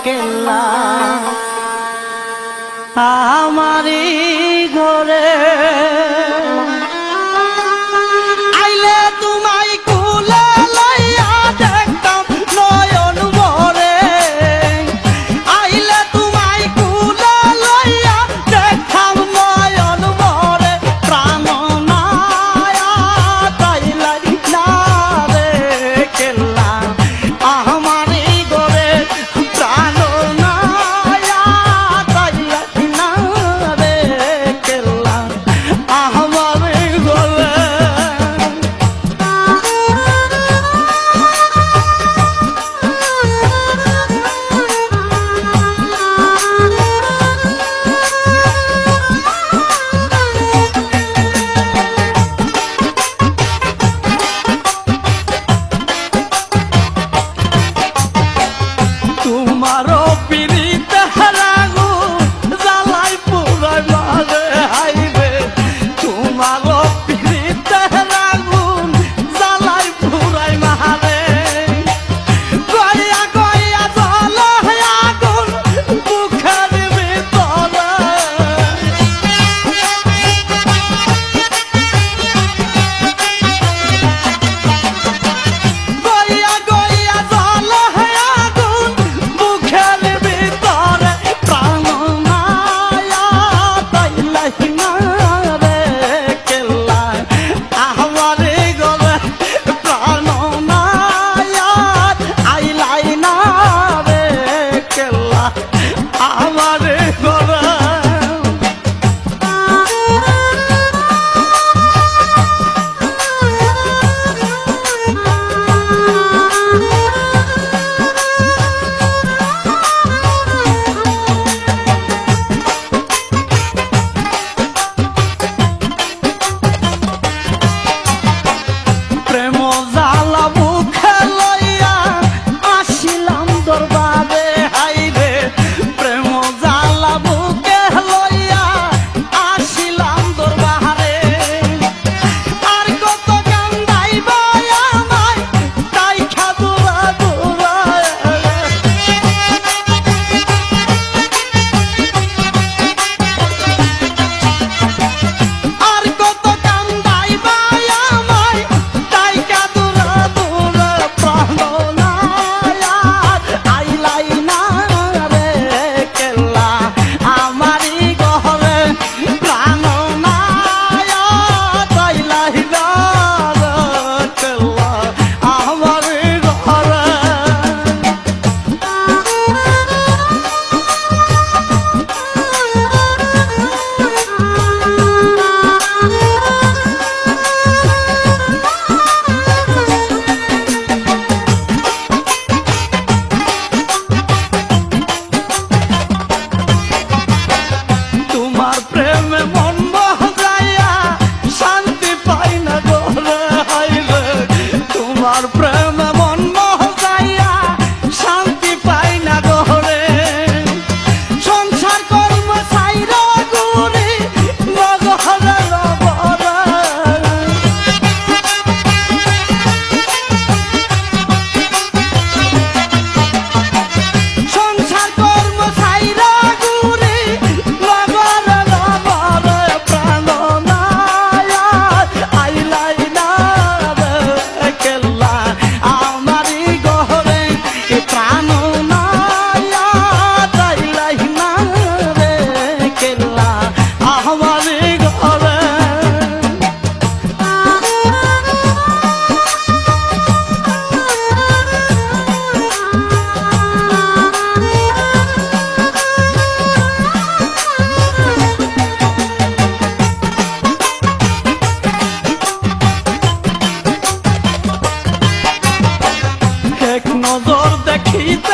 কেল্লা আমারি ঘরে আইলে তোমায় কুলে লইয়া দেখতাম নয়ন ভরে আইলে তোমায় কুলে লইয়া দেখতাম নয়ন ভরে প্রাণ নায়া তাইলাই না রে কেল্লা আমারি ঘরে প্রাণ নায়া তাইলাই না রে কেল্লা আমারি ঘরে তোমারও পিড়িতে লাগু জ্বালাই পুরাই মারে হাইবে তোমারও পিড়িতে লাগু জ্বালাই পুরাই মারে গইয়া গইয়া জ্বলে আগুন বুকের ভিতরে গইয়া গইয়া জ্বলে আগুন বুকের ভিতরে প্রাণ মায়া তাইলাই না রে কেল্লা আমারে গলে প্রাণ মায়া আইলাই না রে কেল্লা আমারে গলে প্রেম জ্বালা বুকে লইয়া আসিলাম দরবারে হাইরে প্রেম জ্বালা বুকে লইয়া আসিলাম দরবারে আর কত কান্দাইবা আমায় তাই খাদুরা দুরা আর কত কান্দাইবা আমায় তাই কাদুরা দুরা প্রাণ নায়া আইলাই না রে কেল্লা আমারি ঘরে প্রাণ নায়া তাইলাই না রে কেল্লা আমারি ঘরে তোমার প্রেমে মন বহরাইয়া শান্তি পাই না ঘরে হাইরে তোমার প্রেমে মন বহরাইয়া শান্তি পাই না ঘরে সংসার কর্ম ছাইরা ঘুরি নগরে নগরে সংসার কর্ম ছাইরা ঘুরি নগরে নগরে প্রাণ নায়া আইলাই না রে কেল্লা আমারি ঘরে প্রাণ নায়া তাইলাই না রে কেল্লা আমারি ঘরে এক নজর দেখিতে